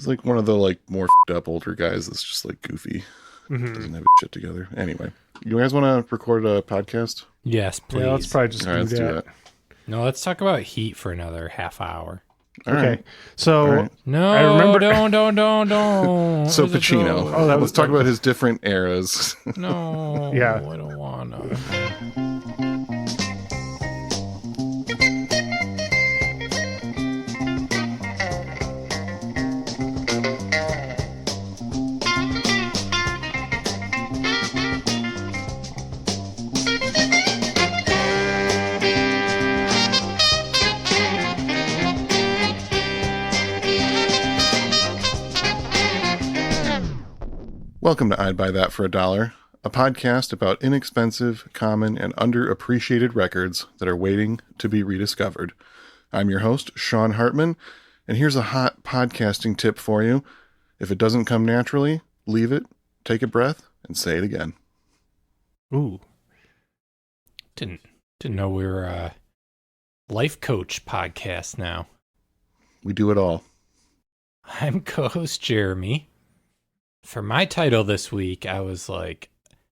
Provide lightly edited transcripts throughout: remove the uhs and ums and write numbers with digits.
He's like one of the like more f***ed up older guys that's just like goofy. Doesn't have his shit together. Anyway, you guys want to record a podcast? Yes, please. Yeah, let's probably just All right, let's do that. No, let's talk about Heat for another half hour. All okay. right. So All right. No, I remember- don't. So Pacino. Oh, that was Let's talk about his different eras. No, Yeah. I don't wanna. Welcome to I'd Buy That for $1, a podcast about inexpensive, common, and underappreciated records that are waiting to be rediscovered. I'm your host, Sean Hartman, and here's a hot podcasting tip for you. If it doesn't come naturally, leave it, take a breath, and say it again. Ooh. Didn't know we were a life coach podcast now. We do it all. I'm co-host Jeremy. For my title this week, I was like,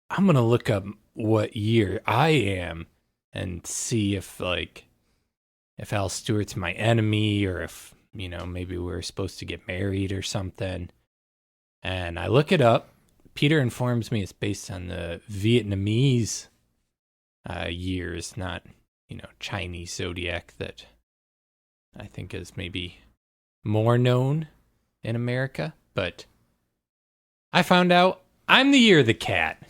I'm going to look up what year I am and see if Al Stewart's my enemy or if, maybe we're supposed to get married or something. And I look it up. Peter informs me it's based on the Vietnamese years, not, Chinese zodiac that I think is maybe more known in America, but I found out I'm the year of the cat.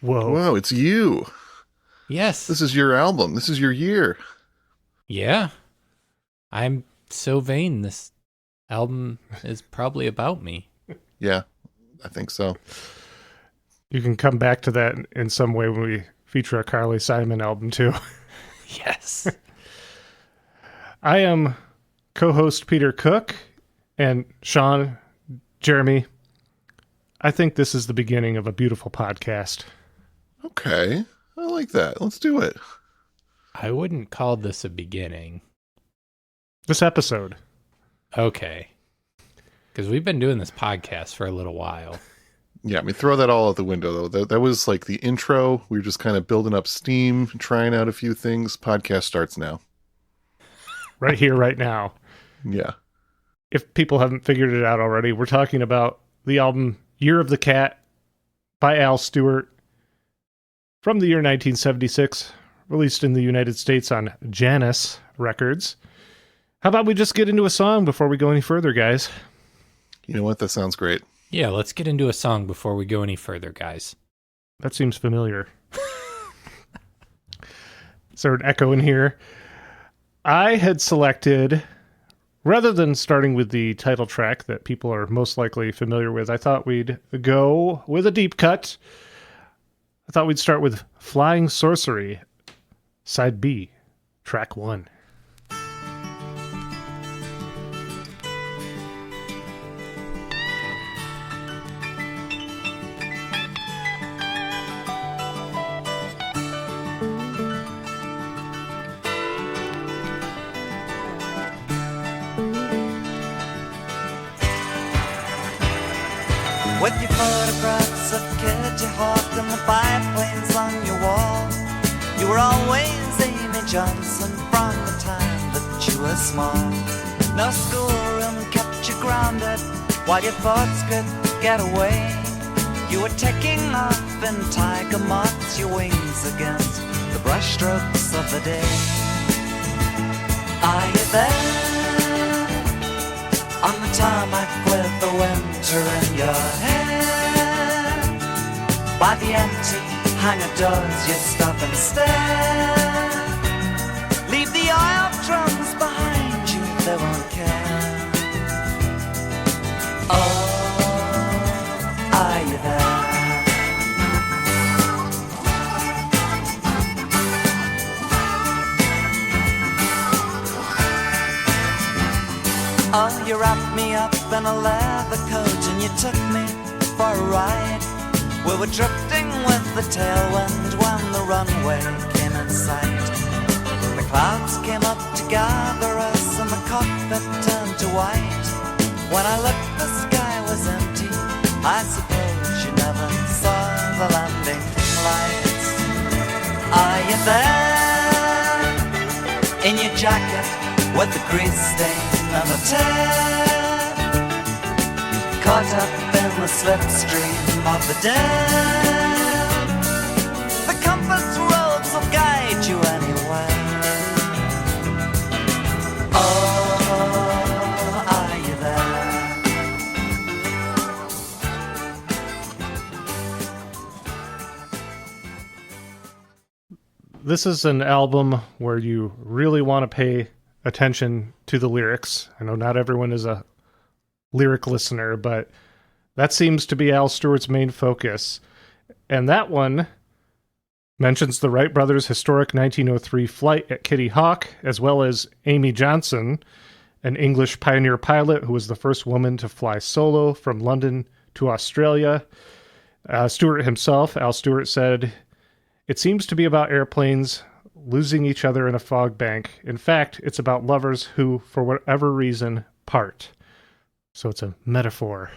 Whoa. Whoa, it's you. Yes. This is your album. This is your year. Yeah. I'm so vain. This album is probably about me. Yeah, I think so. You can come back to that in some way when we feature a Carly Simon album too. Yes. I am co-host Peter Cook, and Sean, Jeremy, I think this is the beginning of a beautiful podcast. Okay, I like that. Let's do it. I wouldn't call this a beginning. This episode. Okay. Because we've been doing this podcast for a little while. Yeah, I mean, throw that all out the window, though. That was like the intro. We were just kind of building up steam, trying out a few things. Podcast starts now. Right here, right now. Yeah. If people haven't figured it out already, we're talking about the album Year of the Cat by Al Stewart from the year 1976, released in the United States on Janus Records. How about we just get into a song before we go any further, guys? You know what? That sounds great. Yeah, let's get into a song before we go any further, guys. That seems familiar. Is there an echo in here? I had selected, rather than starting with the title track that people are most likely familiar with, I thought we'd go with a deep cut. I thought we'd start with Flying Sorcery, Side B, Track 1. With your photographs of Kitty Hawk and the biplanes on your wall, you were always Amy Johnson from the time that you were small. No schoolroom kept you grounded while your thoughts could get away. You were taking off in tiger moths, your wings against the brushstrokes of the day. Are you there? On the tarmac with the winter in your hair, by the empty hangar doors you stop and stare. Leave the oil drums behind you, they won't care. Oh, are you there? Oh, you wrapped me up in a leather coat and you took me for a ride. We were drifting with the tailwind when the runway came in sight. The clouds came up to gather us and the cockpit turned to white. When I looked, the sky was empty. I suppose you never saw the landing lights. Are you there? In your jacket with the grease stain and the tear, caught up in the slipstream of the dam. The compass roads will guide you anywhere. Oh, are you there? This is an album where you really want to pay attention to the lyrics. I know not everyone is a lyric listener, but that seems to be Al Stewart's main focus. And that one mentions the Wright brothers' historic 1903 flight at Kitty Hawk, as well as Amy Johnson, an English pioneer pilot who was the first woman to fly solo from London to Australia. Stewart himself, Al Stewart, said, "It seems to be about airplanes losing each other in a fog bank. In fact, it's about lovers who, for whatever reason, part." So it's a metaphor.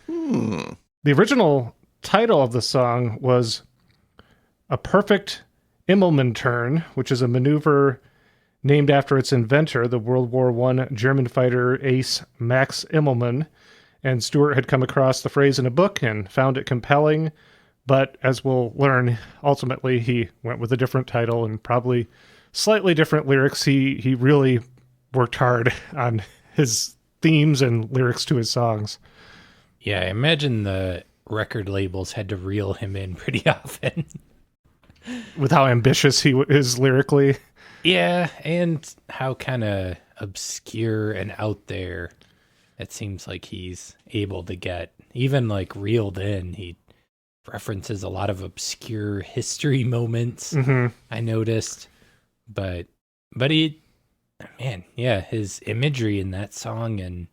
The original title of the song was A Perfect Immelmann Turn, which is a maneuver named after its inventor, the World War I German fighter ace Max Immelmann. And Stewart had come across the phrase in a book and found it compelling. But as we'll learn, ultimately he went with a different title and probably slightly different lyrics. He really worked hard on his themes and lyrics to his songs. Yeah, I imagine the record labels had to reel him in pretty often. With how ambitious he is lyrically. Yeah, and how kind of obscure and out there it seems like he's able to get. Even like reeled in, he references a lot of obscure history moments, I noticed. But he, man, yeah, his imagery in that song and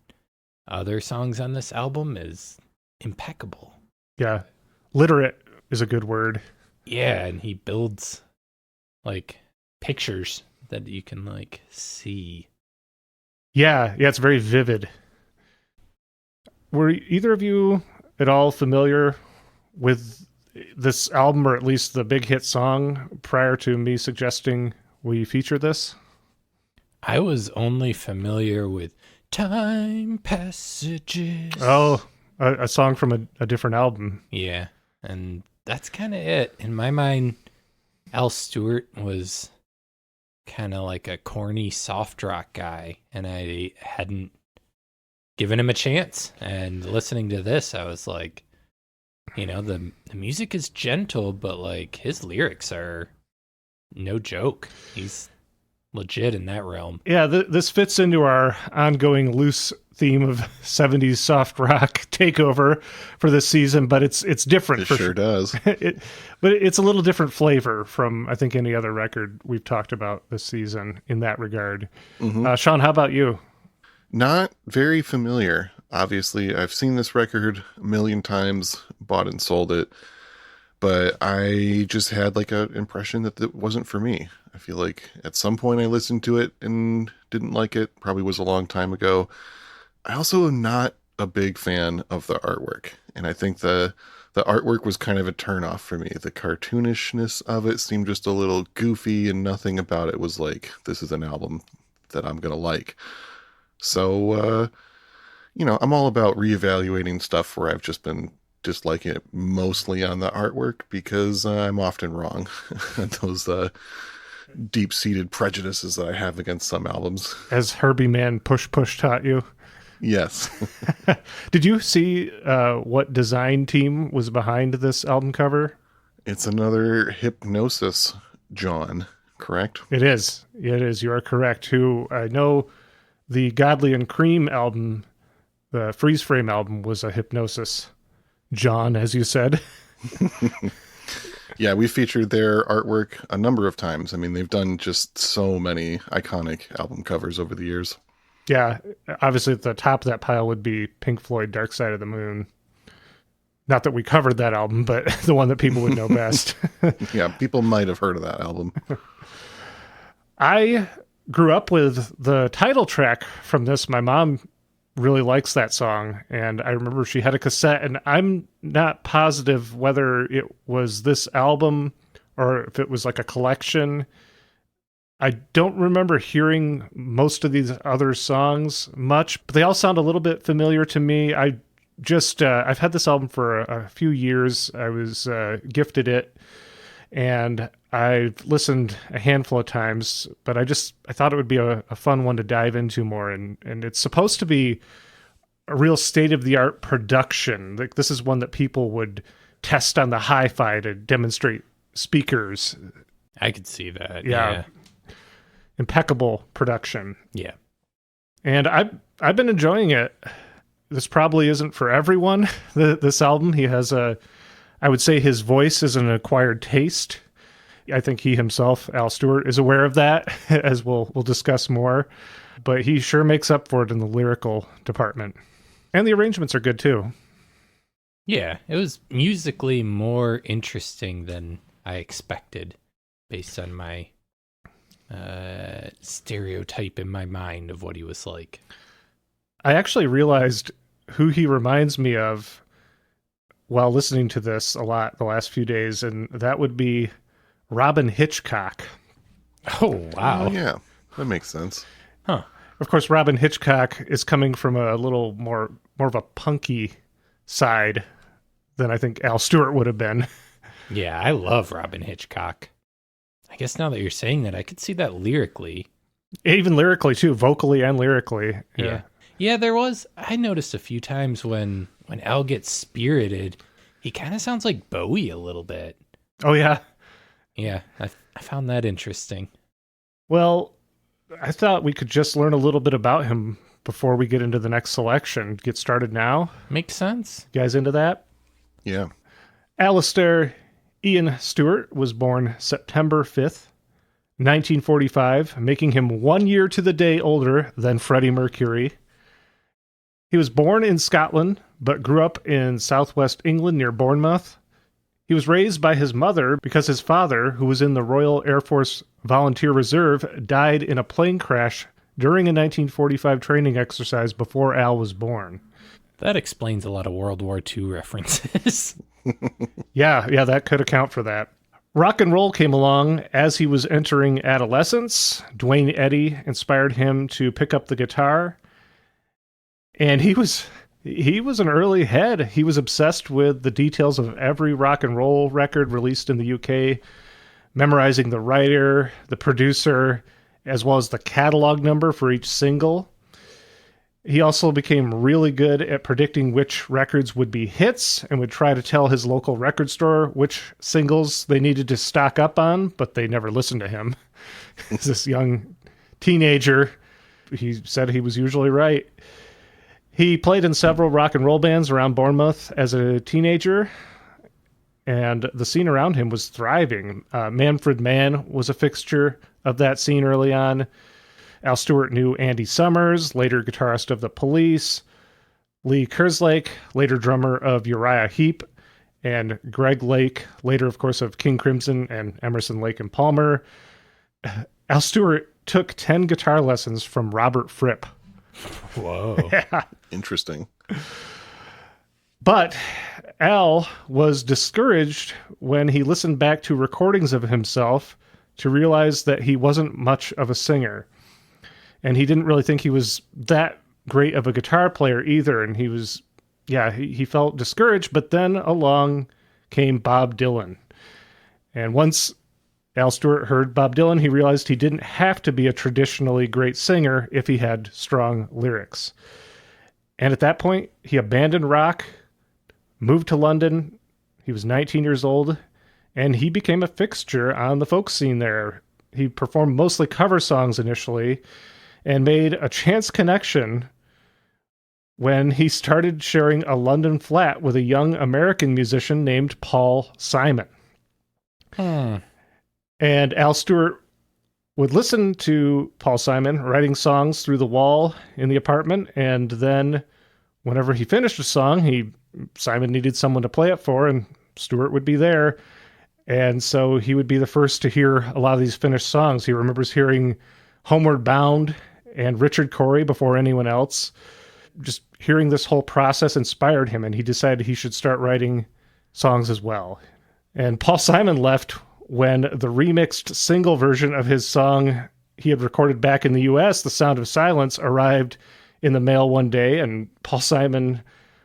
other songs on this album is impeccable. Yeah, literate is a good word. Yeah, and he builds like pictures that you can like see. Yeah, it's very vivid. Were either of you at all familiar with this album, or at least the big hit song, prior to me suggesting we feature this? I was only familiar with Time Passages. Oh, a song from a different album. Yeah, and that's kind of it. In my mind, Al Stewart was kind of like a corny soft rock guy, and I hadn't given him a chance. And listening to this, I was like, you know, the music is gentle, but like his lyrics are no joke. He's legit in that realm. Yeah, this fits into our ongoing loose theme of 70s soft rock takeover for this season, but it's different. It sure does. But it's a little different flavor from, I think, any other record we've talked about this season in that regard. Sean, how about you? Not very familiar. Obviously, I've seen this record a million times, bought and sold it, but I just had like an impression that it wasn't for me. I feel like at some point I listened to it and didn't like it. Probably was a long time ago. I also am not a big fan of the artwork, and I think the artwork was kind of a turnoff for me. The cartoonishness of it seemed just a little goofy, and nothing about it was like, this is an album that I'm going to like. So, I'm all about reevaluating stuff where I've just been disliking it mostly on the artwork, because I'm often wrong. Those deep-seated prejudices that I have against some albums. As Herbie Mann Push taught you. Yes. Did you see what design team was behind this album cover? It's another Hypnosis John, correct? It is. It is. You are correct. Who I know the Godly and Cream album, the Freeze Frame album, was a Hypnosis John, as you said. Yeah, we featured their artwork a number of times. I mean, they've done just so many iconic album covers over the years. Yeah, obviously at the top of that pile would be Pink Floyd, Dark Side of the Moon. Not that we covered that album, but the one that people would know best. Yeah, people might have heard of that album. I grew up with the title track from this. My mom really likes that song. And I remember she had a cassette, and I'm not positive whether it was this album or if it was like a collection. I don't remember hearing most of these other songs much, but they all sound a little bit familiar to me. I've had this album for a few years. I was gifted it, and I've listened a handful of times, but I thought it would be a fun one to dive into more. And it's supposed to be a real state-of-the-art production. Like, this is one that people would test on the hi-fi to demonstrate speakers. I could see that. Yeah. Impeccable production. Yeah. And I've been enjoying it. This probably isn't for everyone, this album. He has I would say his voice is an acquired taste. I think he himself, Al Stewart, is aware of that, as we'll discuss more. But he sure makes up for it in the lyrical department. And the arrangements are good, too. Yeah, it was musically more interesting than I expected, based on my stereotype in my mind of what he was like. I actually realized who he reminds me of while listening to this a lot the last few days, and that would be Robin Hitchcock. Oh, wow. Oh, yeah, that makes sense. Huh. Of course, Robin Hitchcock is coming from a little more of a punky side than I think Al Stewart would have been. Yeah, I love Robin Hitchcock. I guess now that you're saying that, I could see that lyrically. Even lyrically, too, vocally and lyrically. Yeah. Yeah, I noticed a few times when Al gets spirited, he kind of sounds like Bowie a little bit. Oh, yeah? Yeah, I found that interesting. Well, I thought we could just learn a little bit about him before we get into the next selection. Get started now? Makes sense. You guys into that? Yeah. Alistair Ian Stewart was born September 5th, 1945, making him 1 year to the day older than Freddie Mercury. He was born in Scotland, but grew up in southwest England near Bournemouth. He was raised by his mother because his father, who was in the Royal Air Force Volunteer Reserve, died in a plane crash during a 1945 training exercise before Al was born. That explains a lot of World War II references. Yeah, that could account for that. Rock and roll came along as he was entering adolescence. Dwayne Eddy inspired him to pick up the guitar. And he was an early head. He was obsessed with the details of every rock and roll record released in the UK, memorizing the writer, the producer, as well as the catalog number for each single. He also became really good at predicting which records would be hits and would try to tell his local record store which singles they needed to stock up on, but they never listened to him. As this young teenager, he said he was usually right. He played in several rock and roll bands around Bournemouth as a teenager, and the scene around him was thriving. Manfred Mann was a fixture of that scene early on. Al Stewart knew Andy Summers, later guitarist of The Police, Lee Kerslake, later drummer of Uriah Heep, and Greg Lake, later, of course, of King Crimson and Emerson, Lake and Palmer. Al Stewart took 10 guitar lessons from Robert Fripp. Whoa. Yeah. Interesting. But Al was discouraged when he listened back to recordings of himself to realize that he wasn't much of a singer. And he didn't really think he was that great of a guitar player either. And he felt discouraged, but then along came Bob Dylan. And once Al Stewart heard Bob Dylan, he realized he didn't have to be a traditionally great singer if he had strong lyrics. And at that point, he abandoned rock, moved to London. He was 19 years old, and he became a fixture on the folk scene there. He performed mostly cover songs initially, and made a chance connection when he started sharing a London flat with a young American musician named Paul Simon. And Al Stewart would listen to Paul Simon writing songs through the wall in the apartment, and then whenever he finished a song, Simon needed someone to play it for, and Stewart would be there. And so he would be the first to hear a lot of these finished songs. He remembers hearing Homeward Bound and Richard Cory before anyone else. just hearing this whole process inspired him, and he decided he should start writing songs as well. And Paul Simon left when the remixed single version of his song he had recorded back in the US, The Sound of Silence, arrived in the mail one day, and Paul Simon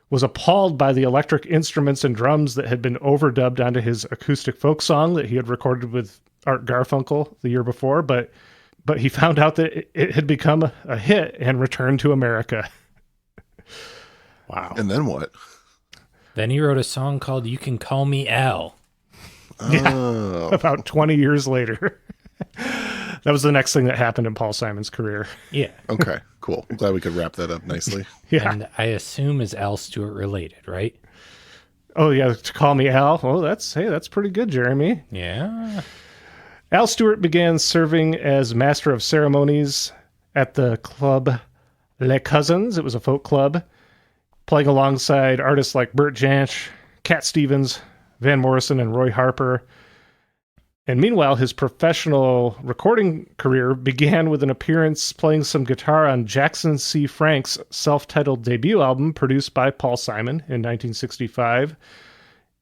was appalled by the electric instruments and drums that had been overdubbed onto his acoustic folk song that he had recorded with Art Garfunkel the year before, but he found out that it had become a hit and returned to America. Wow. And then what? Then he wrote a song called You Can Call Me Al. Oh. About 20 years later. That was the next thing that happened in Paul Simon's career. Yeah. Okay, cool. I'm glad we could wrap that up nicely. Yeah. And I assume is Al Stewart related, right? Oh, yeah, to call me Al. Oh, that's pretty good, Jeremy. Yeah. Al Stewart began serving as master of ceremonies at the club Les Cousins. It was a folk club, playing alongside artists like Bert Jansch, Cat Stevens, Van Morrison, and Roy Harper. And meanwhile, his professional recording career began with an appearance playing some guitar on Jackson C. Frank's self-titled debut album produced by Paul Simon in 1965.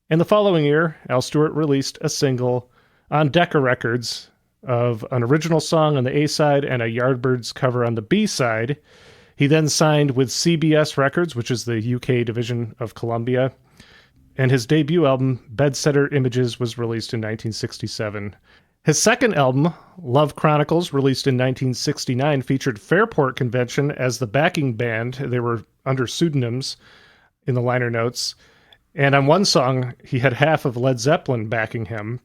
And the following year, Al Stewart released a single on Decca Records of an original song on the A-side and a Yardbirds cover on the B-side. He then signed with CBS Records, which is the UK division of Columbia. And his debut album, Bedsetter Images, was released in 1967. His second album, Love Chronicles, released in 1969, featured Fairport Convention as the backing band. They were under pseudonyms in the liner notes. And on one song, he had half of Led Zeppelin backing him.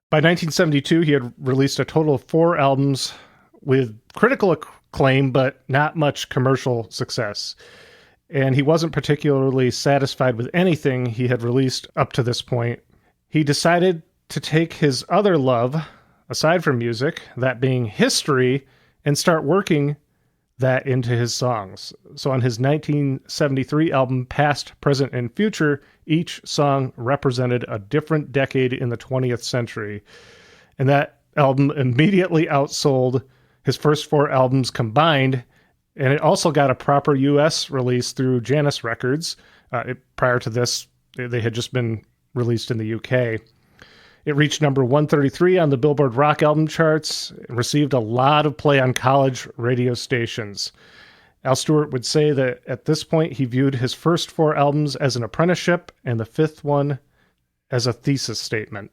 By 1972, he had released a total of 4 albums with critical acclaim, but not much commercial success. And he wasn't particularly satisfied with anything he had released up to this point. He decided to take his other love, aside from music, that being history, and start working that into his songs. So on his 1973 album, Past, Present, and Future, each song represented a different decade in the 20th century. And that album immediately outsold his first 4 albums combined. And it also got a proper U.S. release through Janus Records. Prior to this, they had just been released in the UK. It reached number 133 on the Billboard Rock Album charts and received a lot of play on college radio stations. Al Stewart would say that at this point, he viewed his first 4 albums as an apprenticeship and the 5th one as a thesis statement.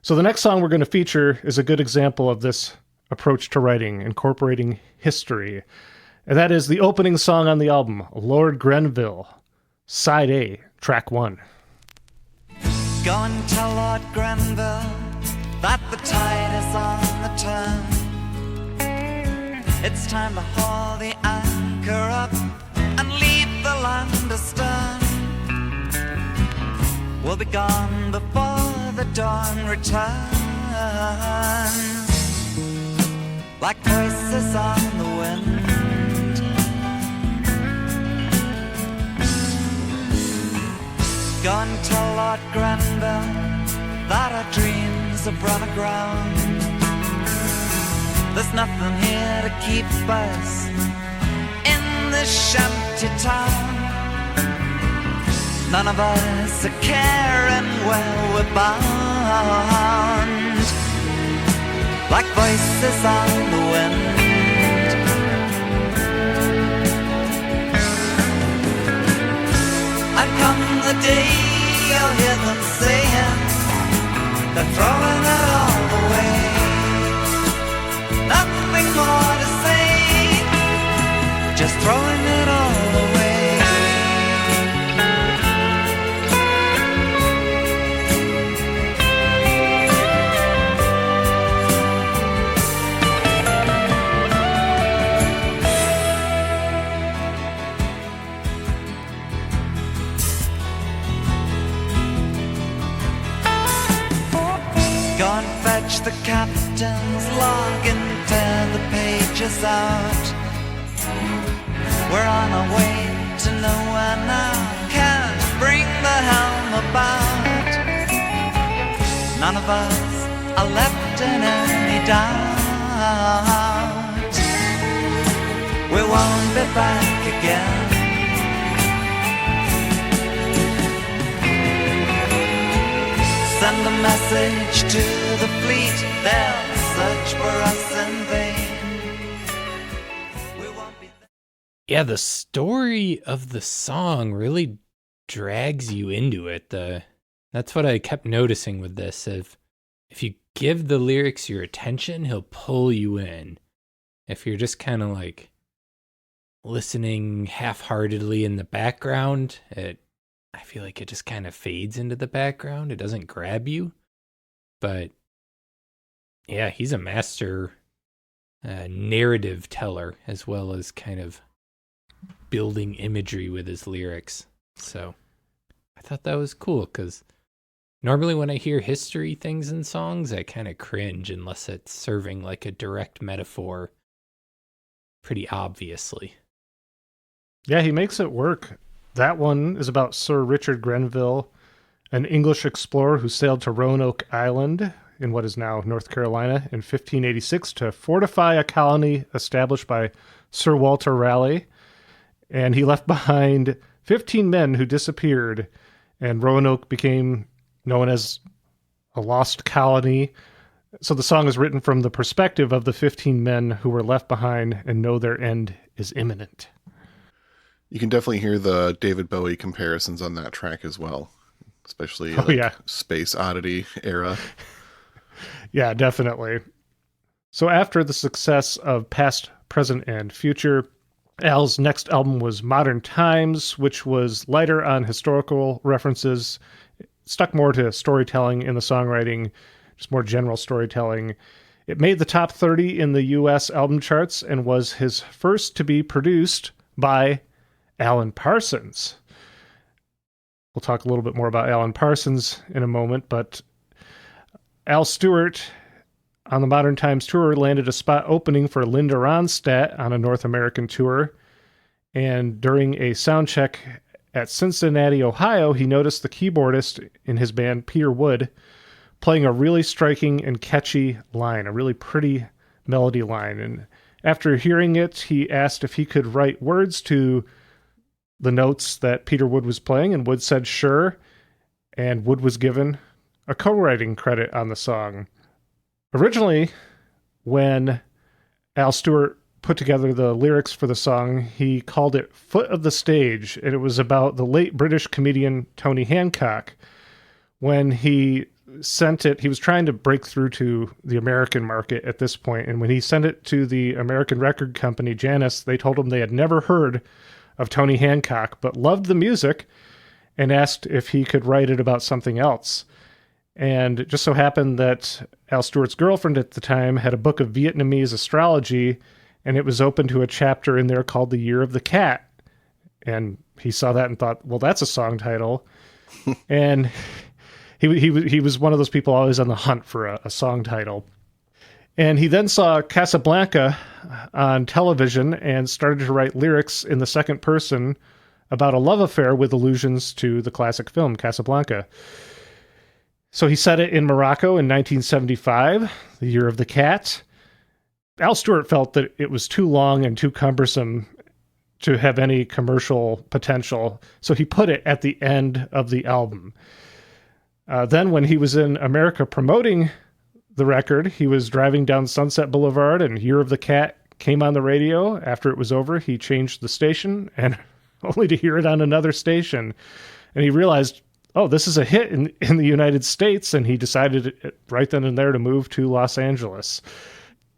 So the next song we're going to feature is a good example of this approach to writing, incorporating history. And that is the opening song on the album, Lord Grenville, Side A, Track 1. Go and tell Lord Grenville that the tide is on the turn. It's time to haul the anchor up and leave the land astern. We'll be gone before the dawn returns, like voices on the wind. Go and tell Lord Grenville that our dreams have run aground. There's nothing here to keep us in this shanty town. None of us are caring where we're bound, like voices on the wind. And come the day you'll hear them saying they're throwing it all away. Nothing more to say, just throwing it all away. Go and fetch the captain's log and tear the pages out. We're on our way to nowhere now, can't bring the helm about. None of us are left in any doubt, we won't be back again. Send a message to the fleet, they'll search for us in vain. We won't be there. Yeah, the story of the song really drags you into it. That's what I kept noticing with this. If you give the lyrics your attention, he'll pull you in. If you're just kind of like listening half-heartedly in the background, I feel like it just kind of fades into the background. It doesn't grab you. But yeah, he's a master narrative teller as well as kind of building imagery with his lyrics. So I thought that was cool because normally when I hear history things in songs, I kind of cringe unless it's serving like a direct metaphor pretty obviously. Yeah, he makes it work. That one is about Sir Richard Grenville, an English explorer who sailed to Roanoke Island in what is now North Carolina in 1586 to fortify a colony established by Sir Walter Raleigh. And he left behind 15 men who disappeared, and Roanoke became known as a lost colony. So the song is written from the perspective of the 15 men who were left behind and know their end is imminent. You can definitely hear the David Bowie comparisons on that track as well, especially Space Oddity era. Yeah, definitely. So after the success of Past, Present, and Future, Al's next album was Modern Times, which was lighter on historical references, stuck more to storytelling in the songwriting, just more general storytelling. It made the top 30 in the U.S. album charts and was his first to be produced by Alan Parsons. We'll talk a little bit more about Alan Parsons in a moment, but Al Stewart on the Modern Times tour landed a spot opening for Linda Ronstadt on a North American tour. And during a sound check at Cincinnati, Ohio, he noticed the keyboardist in his band, Peter Wood, playing a really striking and catchy line, a really pretty melody line. And after hearing it, he asked if he could write words to the notes that Peter Wood was playing, and Wood said sure, and Wood was given a co-writing credit on the song. Originally, when Al Stewart put together the lyrics for the song, he called it Foot of the Stage, and it was about the late British comedian Tony Hancock. When he sent it, he was trying to break through to the American market at this point, and when he sent it to the American record company Janus, they told him they had never heard of Tony Hancock, but loved the music and asked if he could write it about something else. And it just so happened that Al Stewart's girlfriend at the time had a book of Vietnamese astrology, and it was open to a chapter in there called The Year of the Cat. And he saw that and thought, well, that's a song title. And he was one of those people always on the hunt for a song title. And he then saw Casablanca on television and started to write lyrics in the second person about a love affair with allusions to the classic film Casablanca. So he set it in Morocco in 1975, the Year of the Cat. Al Stewart felt that it was too long and too cumbersome to have any commercial potential, so he put it at the end of the album. Then when he was in America promoting the record, he was driving down Sunset Boulevard and Year of the Cat came on the radio. After it was over, he changed the station, and only to hear it on another station. And he realized, oh, this is a hit in the United States, and he decided right then and there to move to Los Angeles.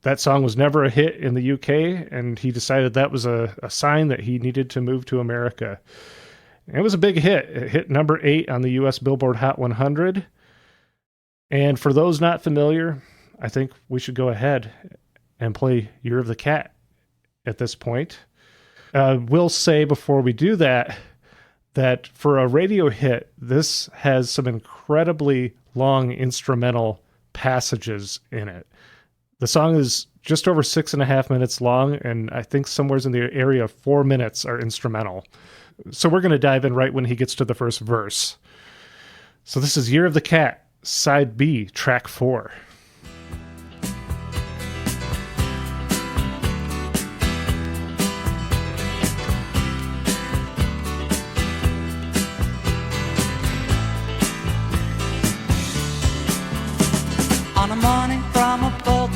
That song was never a hit in the UK, and he decided that was a sign that he needed to move to America. And it was a big hit. It hit number 8 on the US Billboard Hot 100. And for those not familiar, I think we should go ahead and play Year of the Cat at this point. We'll say before we do that for a radio hit, this has some incredibly long instrumental passages in it. The song is just over 6.5 minutes long, and I think somewhere in the area of 4 minutes are instrumental. So we're going to dive in right when he gets to the first verse. So this is Year of the Cat, Side B, Track 4.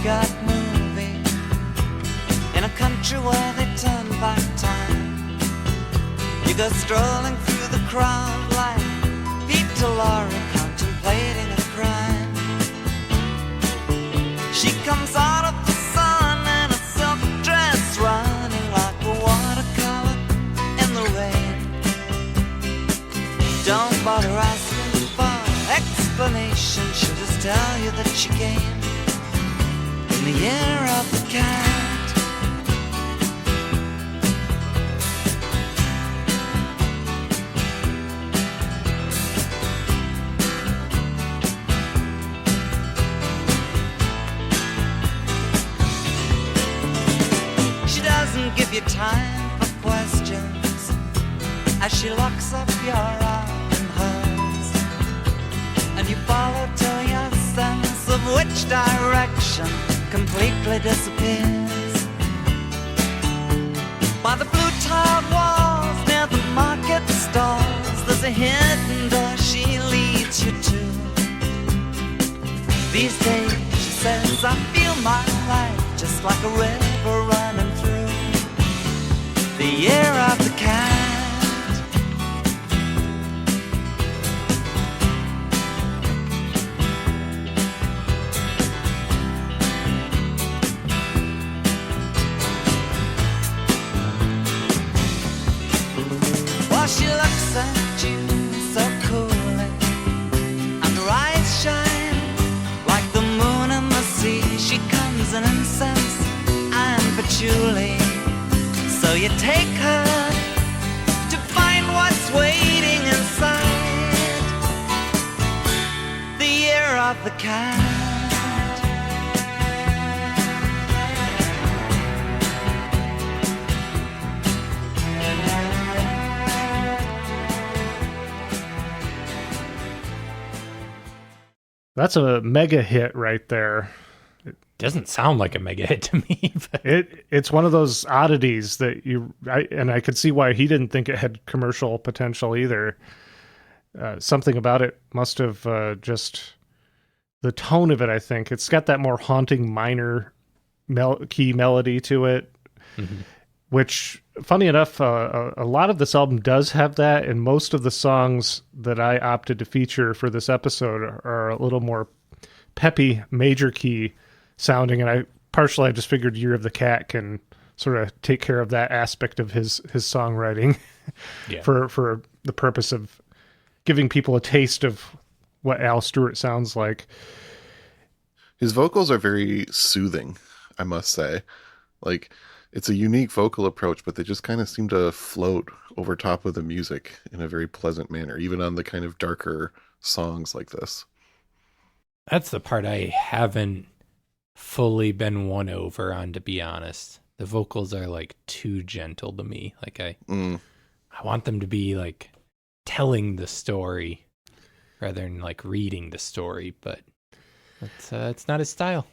got movie in a country where they turn back time. You go strolling through the crowd like Peter Lorre contemplating a crime. She comes out of the sun in a silk dress, running like a watercolor in the rain. Don't bother asking for explanation, she'll just tell you that she came in the year of the cat. She doesn't give you time for questions as she locks up your arm in hers, and you follow till your sense of which direction completely disappears. By the blue tiled walls near the market stalls, there's a hidden door she leads you to. These days, she says, I feel my life just like a river running through the year of the cat. She looks at you so coolly, and her eyes shine like the moon in the sea. She comes in incense and patchouli, so you take her to find what's waiting inside the year of the cat. That's a mega hit right there. Doesn't sound like a mega hit to me. But It's one of those oddities that I could see why he didn't think it had commercial potential either. Something about it must have just the tone of it. I think it's got that more haunting minor key melody to it, which, funny enough, a lot of this album does have that, and most of the songs that I opted to feature for this episode are a little more peppy major key sounding, and I just figured Year of the Cat can sort of take care of that aspect of his songwriting. Yeah. for the purpose of giving people a taste of what Al Stewart sounds like. His vocals are very soothing, I must say. Like, it's a unique vocal approach, but they just kind of seem to float over top of the music in a very pleasant manner, even on the kind of darker songs like this. that's the part I haven't fully been won over on, to be honest. The vocals are like too gentle to me. Like I want them to be like telling the story rather than like reading the story, but it's not his style.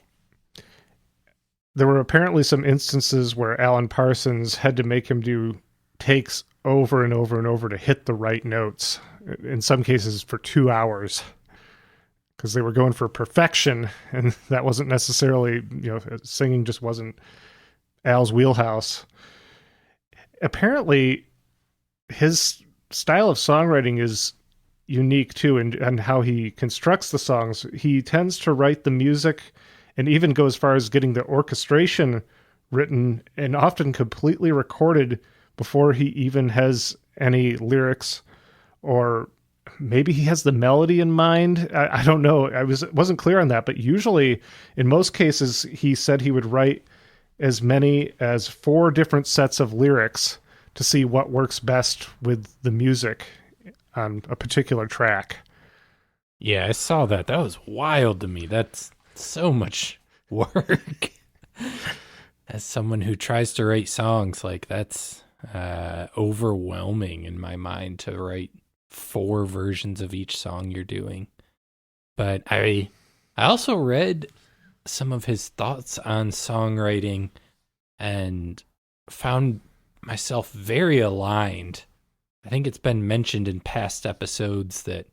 There were apparently some instances where Alan Parsons had to make him do takes over and over and over to hit the right notes, in some cases for 2 hours, because they were going for perfection, and that wasn't necessarily, singing just wasn't Al's wheelhouse. Apparently, his style of songwriting is unique too, and how he constructs the songs. He tends to write the music and even go as far as getting the orchestration written and often completely recorded before he even has any lyrics, or maybe he has the melody in mind. I don't know. Wasn't clear on that, but usually in most cases he said he would write as many as 4 different sets of lyrics to see what works best with the music on a particular track. Yeah, I saw that. That was wild to me. That's so much work. As someone who tries to write songs, like that's overwhelming in my mind to write 4 versions of each song you're doing. But I also read some of his thoughts on songwriting and found myself very aligned. I think it's been mentioned in past episodes that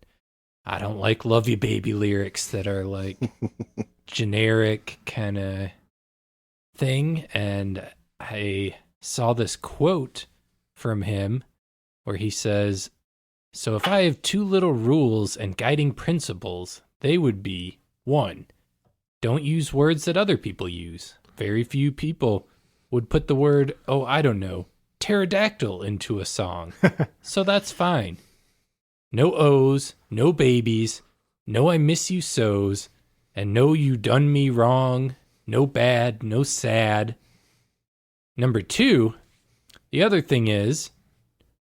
I don't like Love You Baby lyrics that are like generic kind of thing, and I saw this quote from him where he says, "So if I have two little rules and guiding principles, they would be, 1, don't use words that other people use. Very few people would put the word, I don't know, pterodactyl into a song. So that's fine. No O's, no babies, no I miss you so's, and no you done me wrong, no bad, no sad. Number 2, the other thing is,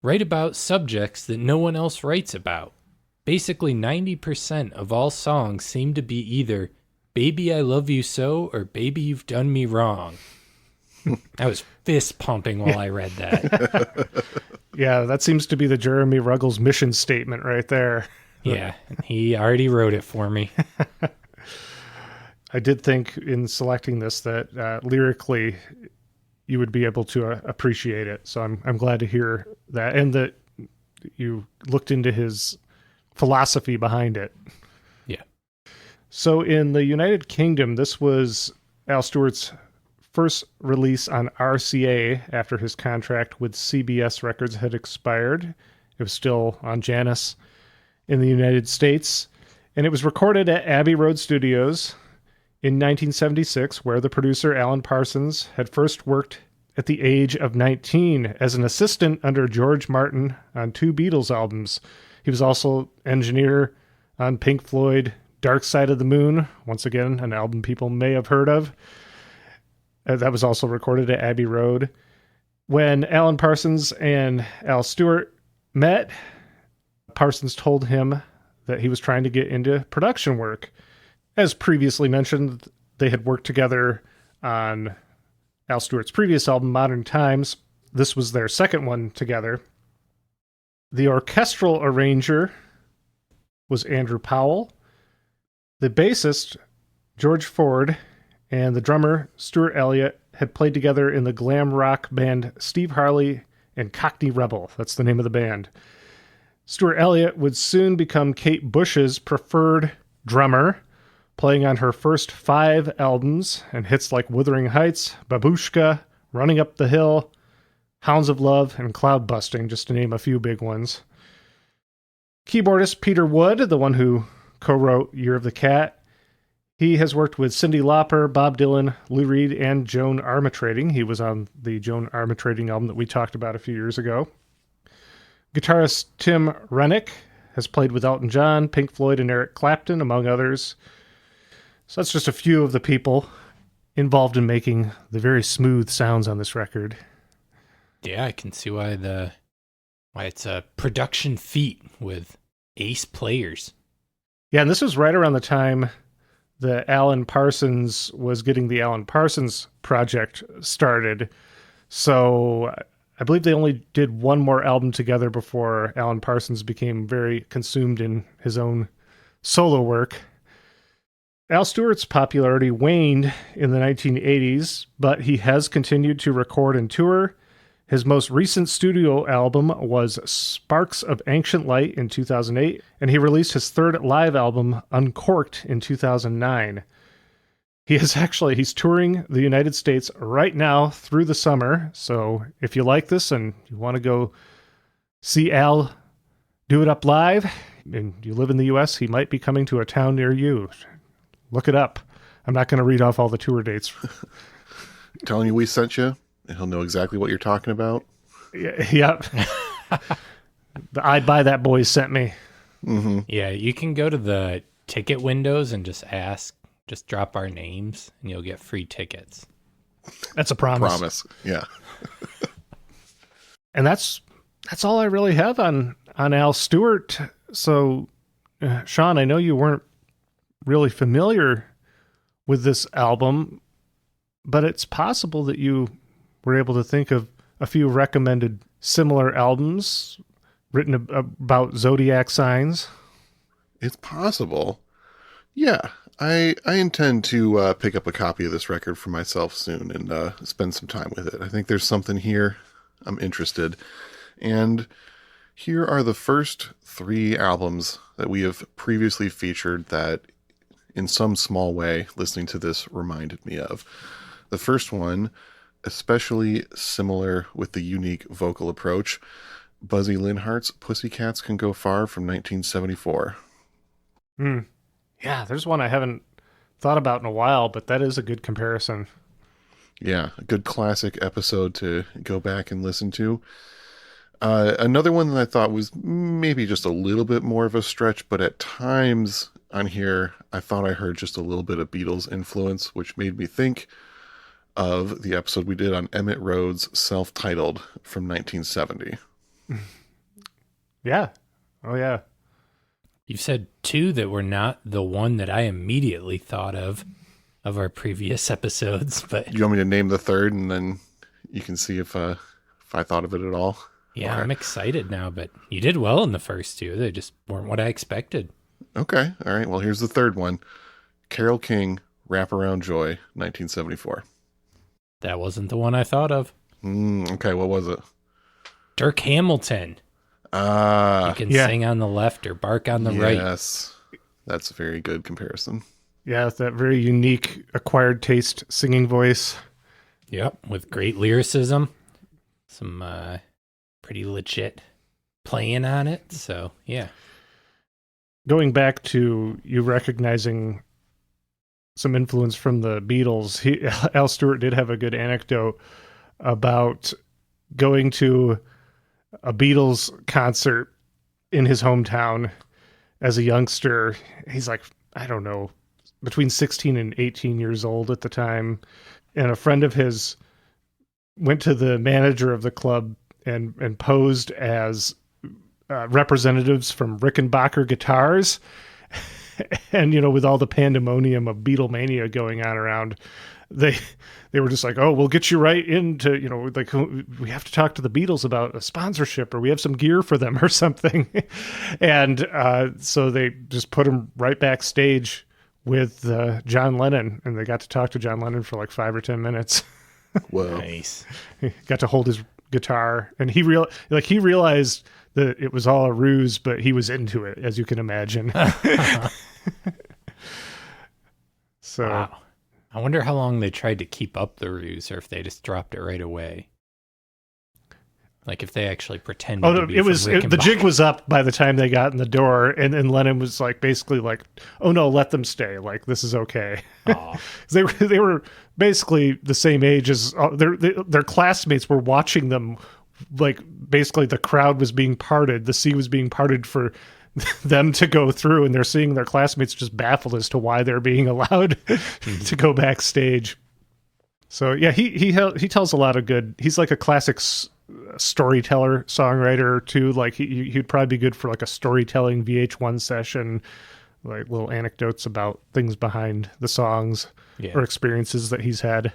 write about subjects that no one else writes about. Basically 90% of all songs seem to be either Baby I Love You So or Baby You've Done Me Wrong." I was fist pumping while I read that. Yeah, that seems to be the Jeremy Ruggles mission statement right there. Yeah, he already wrote it for me. I did think in selecting this that lyrically you would be able to appreciate it. So I'm glad to hear that, and that you looked into his philosophy behind it. Yeah. So in the United Kingdom, this was Al Stewart's first release on RCA after his contract with CBS Records had expired. It was still on Janus in the United States, and it was recorded at Abbey Road Studios in 1976, where the producer Alan Parsons had first worked at the age of 19 as an assistant under George Martin on 2 Beatles albums. He was also engineer on Pink Floyd Dark Side of the Moon, once again, an album people may have heard of. That was also recorded at Abbey Road. When Alan Parsons and Al Stewart met, Parsons told him that he was trying to get into production work. As previously mentioned, they had worked together on Al Stewart's previous album, Modern Times. This was their second one together. The orchestral arranger was Andrew Powell. The bassist, George Ford, and the drummer, Stuart Elliott, had played together in the glam rock band Steve Harley and Cockney Rebel. That's the name of the band. Stuart Elliott would soon become Kate Bush's preferred drummer, playing on her first 5 albums and hits like Wuthering Heights, Babushka, Running Up the Hill, Hounds of Love, and Cloud Busting, just to name a few big ones. Keyboardist Peter Wood, the one who co-wrote Year of the Cat, he has worked with Cyndi Lauper, Bob Dylan, Lou Reed, and Joan Armatrading. He was on the Joan Armatrading album that we talked about a few years ago. Guitarist Tim Rennick has played with Elton John, Pink Floyd, and Eric Clapton, among others. So that's just a few of the people involved in making the very smooth sounds on this record. Yeah, I can see why it's a production feat with ace players. Yeah, and this was right around the time that Alan Parsons was getting the Alan Parsons Project started. So I believe they only did one more album together before Alan Parsons became very consumed in his own solo work. Al Stewart's popularity waned in the 1980s, but he has continued to record and tour. His most recent studio album was Sparks of Ancient Light in 2008, and he released his third live album, Uncorked, in 2009. He's touring the United States right now through the summer, so if you like this and you want to go see Al do it up live, and you live in the U.S., he might be coming to a town near you. Look it up. I'm not going to read off all the tour dates. Telling you we sent you, and he'll know exactly what you're talking about. Yep. The I Buy That Boys sent me. Mm-hmm. Yeah, you can go to the ticket windows and just drop our names, and you'll get free tickets. That's a promise. Yeah. And that's all I really have on Al Stewart. So, Sean, I know you weren't really familiar with this album, but it's possible that you were able to think of a few recommended similar albums written about zodiac signs. It's possible. Yeah. I intend to pick up a copy of this record for myself soon and spend some time with it. I think there's something here. I'm interested. And here are the first 3 albums that we have previously featured that in some small way, listening to this reminded me of. The first one, especially similar with the unique vocal approach, Buzzy Linhart's Pussycats Can Go Far from 1974. Yeah, there's one I haven't thought about in a while, but that is a good comparison. Yeah, a good classic episode to go back and listen to. Another one that I thought was maybe just a little bit more of a stretch, but at times on here, I thought I heard just a little bit of Beatles influence, which made me think of the episode we did on Emmett Rhodes' Self-Titled from 1970. Yeah. Oh, yeah. You've said two that were not the one that I immediately thought of our previous episodes, but You want me to name the third, and then you can see if I thought of it at all? yeah, Okay. I'm excited now, but you did well in the first two. They just weren't what I expected. Okay, all right. Well, here's the third one. Carole King, Wraparound Joy, 1974. That wasn't the one I thought of. Okay, what was it? Dirk Hamilton. You can yeah. sing on the left or bark on the right. Yes, that's a very good comparison. Yeah, that very unique acquired taste singing voice. Yep, with great lyricism. Some pretty legit playing on it. So, yeah. Going back to you recognizing some influence from the Beatles, Al Stewart did have a good anecdote about going to a Beatles concert in his hometown as a youngster. He's like, I don't know, between 16 and 18 years old at the time. And a friend of his went to the manager of the club and posed as representatives from Rickenbacker Guitars. And, you know, with all the pandemonium of Beatlemania going on around, they were just like, oh, we'll get you right into, you know, like, we have to talk to the Beatles about a sponsorship, or we have some gear for them or something. And so they just put him right backstage with John Lennon, and they got to talk to John Lennon for like 5 or 10 minutes. Whoa. Nice. He got to hold his guitar, and he realized that it was all a ruse, but he was into it, as you can imagine. So, Wow. I wonder how long they tried to keep up the ruse, or if they just dropped it right away. Like if they actually pretended to be the jig was up by the time they got in the door, and Lennon was like, basically like, oh no, let them stay. Like, this is okay. They were basically the same age as their classmates were watching them. Like, basically the crowd was being parted. The sea was being parted for them to go through, and they're seeing their classmates just baffled as to why they're being allowed to go backstage. So yeah, he tells a lot of good. He's like a classic storyteller, songwriter too. Like he'd probably be good for like a storytelling VH1 session, like little anecdotes about things behind the songs or experiences that he's had.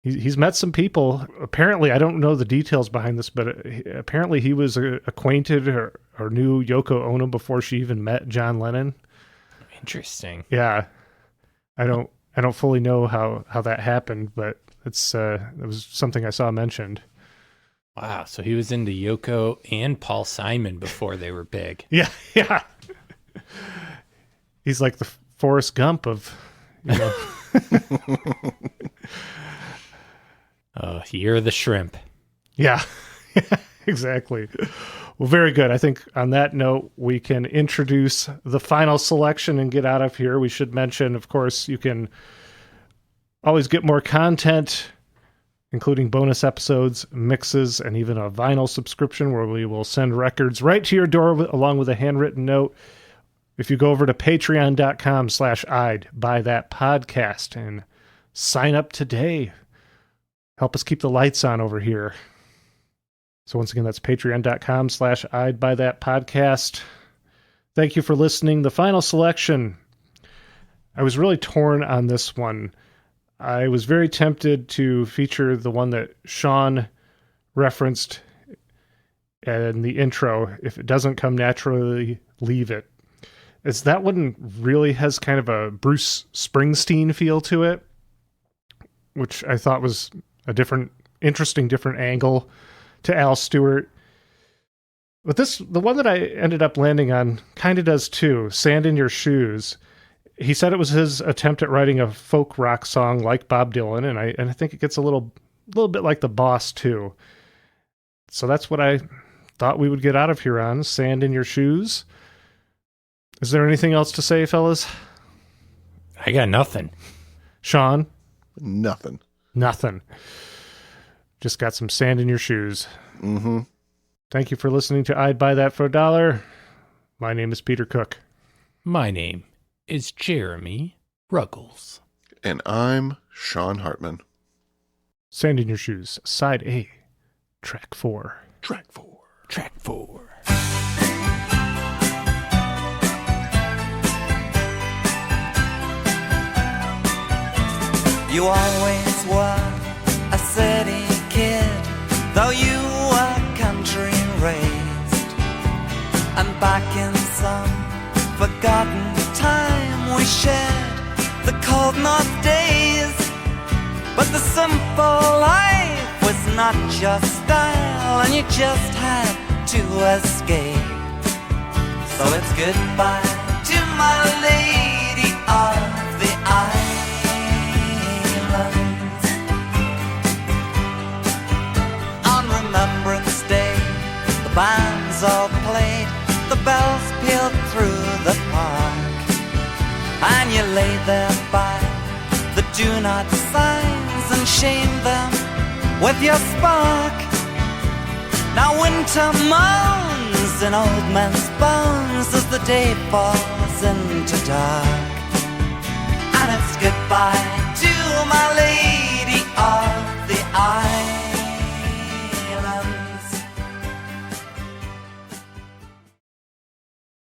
He's met some people. Apparently, I don't know the details behind this, but apparently he was acquainted or knew Yoko Ono before she even met John Lennon. Interesting. Yeah, I don't fully know how that happened, but it was something I saw mentioned. Wow, so he was into Yoko and Paul Simon before they were big. Yeah. He's like the Forrest Gump of, you know. Year of the Shrimp. Yeah, exactly. Well, very good. I think on that note, we can introduce the final selection and get out of here. We should mention, of course, you can always get more content, including bonus episodes, mixes, and even a vinyl subscription where we will send records right to your door along with a handwritten note. If you go over to patreon.com/I'd buy that podcast and sign up today. Help us keep the lights on over here. So once again, that's patreon.com/I'd buy that podcast. Thank you for listening. The final selection. I was really torn on this one. I was very tempted to feature the one that Sean referenced in the intro. If it doesn't come naturally, leave it. As that one really has kind of a Bruce Springsteen feel to it, which I thought was a different angle to Al Stewart. But the one that I ended up landing on kind of does too. Sand in Your Shoes. He said it was his attempt at writing a folk rock song like Bob Dylan, and I think it gets a little bit like The Boss too. So that's what I thought we would get out of here on Sand in Your Shoes. Is there anything else to say, fellas? I got nothing. Sean? Nothing. Nothing. Just got some sand in your shoes. Mm-hmm. Thank you for listening to I'd Buy That for $1. My name is Peter Cook. My name is Jeremy Ruggles. And I'm Sean Hartman. Sand in Your Shoes, Side A, Track 4. Track 4. Track 4. You always were a city kid, though you were country raised. And back in some forgotten time we shared the cold north days. But the simple life was not your style, and you just had to escape. So it's goodbye to my lady of the islands. On Remembrance Day, the bands all played, the bells pealed through the park, and you lay there by the do not signs and shamed them with your spark. Now winter moans in old men's bones as the day falls into dark. And it's goodbye to my lady of the island.